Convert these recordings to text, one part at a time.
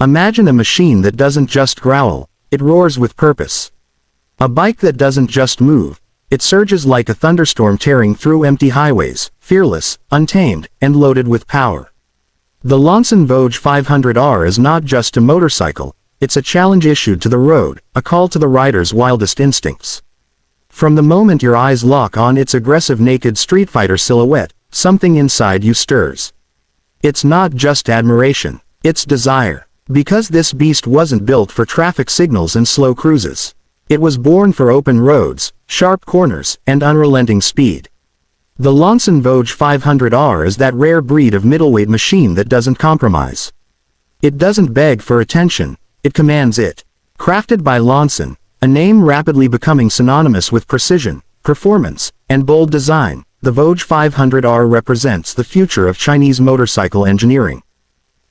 Imagine a machine that doesn't just growl, it roars with purpose. A bike that doesn't just move, it surges like a thunderstorm tearing through empty highways, fearless, untamed, and loaded with power. The Loncin Voge 500R is not just a motorcycle, it's a challenge issued to the road, a call to the rider's wildest instincts. From the moment your eyes lock on its aggressive naked street fighter silhouette, something inside you stirs. It's not just admiration, it's desire. Because this beast wasn't built for traffic signals and slow cruises. It was born for open roads, sharp corners, and unrelenting speed. The Loncin Voge 500R is that rare breed of middleweight machine that doesn't compromise. It doesn't beg for attention, it commands it. Crafted by Loncin, a name rapidly becoming synonymous with precision, performance, and bold design, the Voge 500R represents the future of Chinese motorcycle engineering.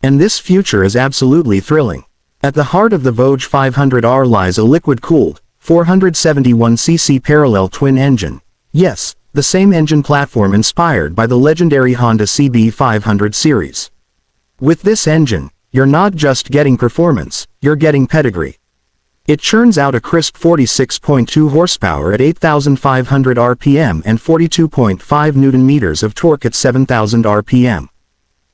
And this future is absolutely thrilling. At the heart of the Voge 500R lies a liquid-cooled, 471cc parallel twin engine. Yes, the same engine platform inspired by the legendary Honda CB500 series. With this engine, you're not just getting performance, you're getting pedigree. It churns out a crisp 46.2 horsepower at 8,500 RPM and 42.5 Nm of torque at 7,000 RPM.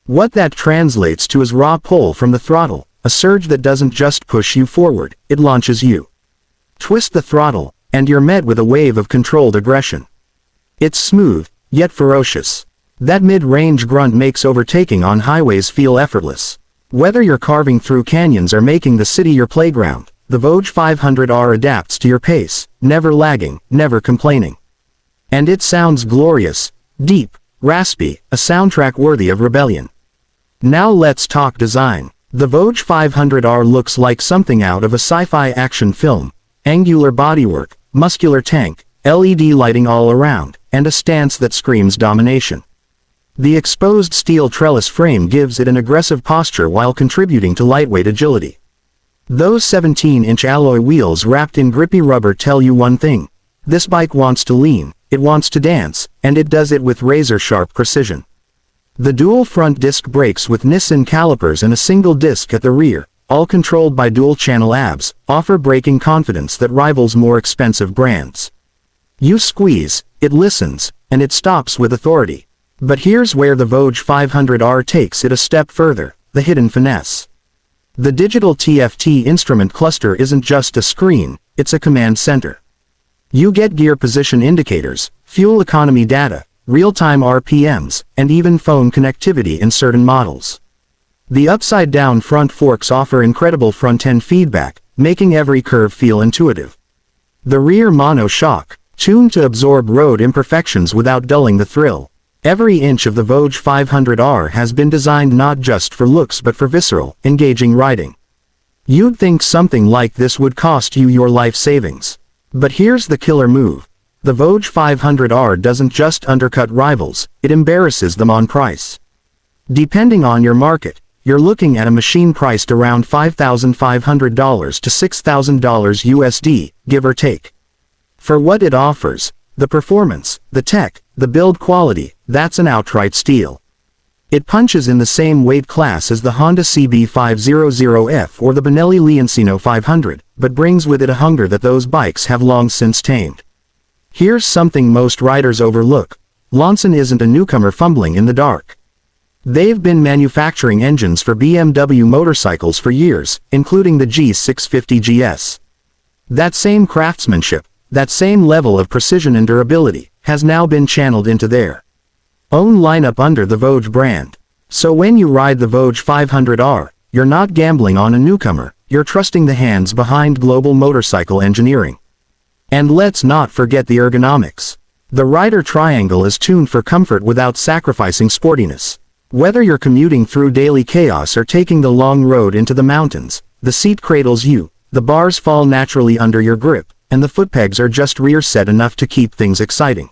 What that translates to is raw pull from the throttle, a surge that doesn't just push you forward, it launches you. Twist the throttle, and you're met with a wave of controlled aggression. It's smooth, yet ferocious. That mid-range grunt makes overtaking on highways feel effortless. Whether you're carving through canyons or making the city your playground, the Voge 500R adapts to your pace, never lagging, never complaining. And it sounds glorious, deep, raspy, a soundtrack worthy of rebellion. Now let's talk design. The Voge 500R looks like something out of a sci-fi action film. Angular bodywork, muscular tank, LED lighting all around, and a stance that screams domination. The exposed steel trellis frame gives it an aggressive posture while contributing to lightweight agility. Those 17-inch alloy wheels wrapped in grippy rubber tell you one thing. This bike wants to lean, it wants to dance, and it does it with razor-sharp precision. The dual front disc brakes with Nissan calipers and a single disc at the rear, all controlled by dual-channel ABS, offer braking confidence that rivals more expensive brands. You squeeze, it listens, and it stops with authority. But here's where the Voge 500R takes it a step further, the hidden finesse. The digital TFT instrument cluster isn't just a screen, it's a command center. You get gear position indicators, fuel economy data, real-time RPMs, and even phone connectivity in certain models. The upside-down front forks offer incredible front-end feedback, making every curve feel intuitive. The rear mono shock, tuned to absorb road imperfections without dulling the thrill. Every inch of the Voge 500R has been designed not just for looks but for visceral, engaging riding. You'd think something like this would cost you your life savings. But here's the killer move. The Voge 500R doesn't just undercut rivals, it embarrasses them on price. Depending on your market, you're looking at a machine priced around $5,500 to $6,000 USD, give or take. For what it offers, the performance, the tech, the build quality, that's an outright steal. It punches in the same weight class as the Honda CB500F or the Benelli Loncin 500, but brings with it a hunger that those bikes have long since tamed. Here's something most riders overlook. Loncin isn't a newcomer fumbling in the dark. They've been manufacturing engines for BMW motorcycles for years, including the G650 GS. That same craftsmanship, that same level of precision and durability, has now been channeled into their own lineup under the Voge brand. So when you ride the Voge 500R, you're not gambling on a newcomer, you're trusting the hands behind global motorcycle engineering. And let's not forget the ergonomics. The rider triangle is tuned for comfort without sacrificing sportiness. Whether you're commuting through daily chaos or taking the long road into the mountains, the seat cradles you, the bars fall naturally under your grip, and the footpegs are just rear set enough to keep things exciting.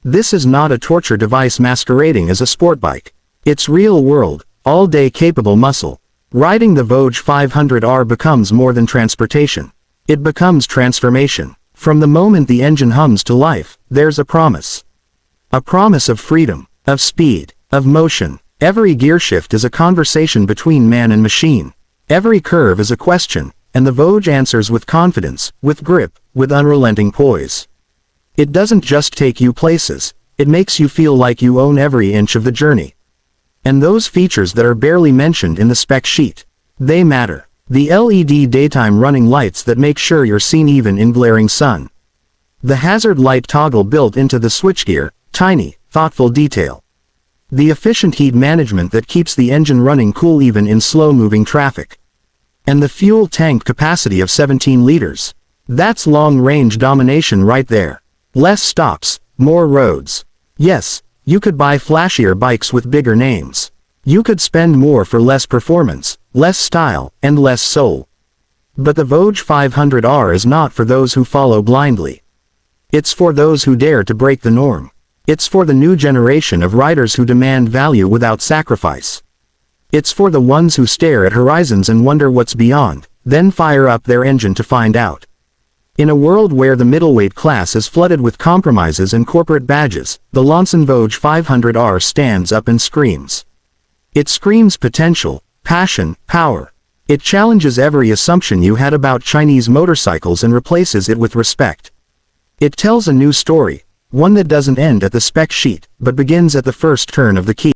This is not a torture device masquerading as a sport bike. It's real-world, all-day capable muscle. Riding the Voge 500R becomes more than transportation. It becomes transformation. From the moment the engine hums to life, there's a promise. A promise of freedom, of speed, of motion. Every gear shift is a conversation between man and machine. Every curve is a question, and the Voge answers with confidence, with grip, with unrelenting poise. It doesn't just take you places, it makes you feel like you own every inch of the journey. And those features that are barely mentioned in the spec sheet, they matter. The LED daytime running lights that make sure you're seen even in glaring sun. The hazard light toggle built into the switchgear, tiny, thoughtful detail. The efficient heat management that keeps the engine running cool even in slow-moving traffic. And the fuel tank capacity of 17 liters. That's long-range domination right there. Less stops, more roads. Yes, you could buy flashier bikes with bigger names. You could spend more for less performance, less style, and less soul. But the Voge 500R is not for those who follow blindly. It's for those who dare to break the norm. It's for the new generation of riders who demand value without sacrifice. It's for the ones who stare at horizons and wonder what's beyond, then fire up their engine to find out. In a world where the middleweight class is flooded with compromises and corporate badges, the Loncin Voge 500R stands up and screams. It screams potential, passion, power. It challenges every assumption you had about Chinese motorcycles and replaces it with respect. It tells a new story, one that doesn't end at the spec sheet, but begins at the first turn of the key.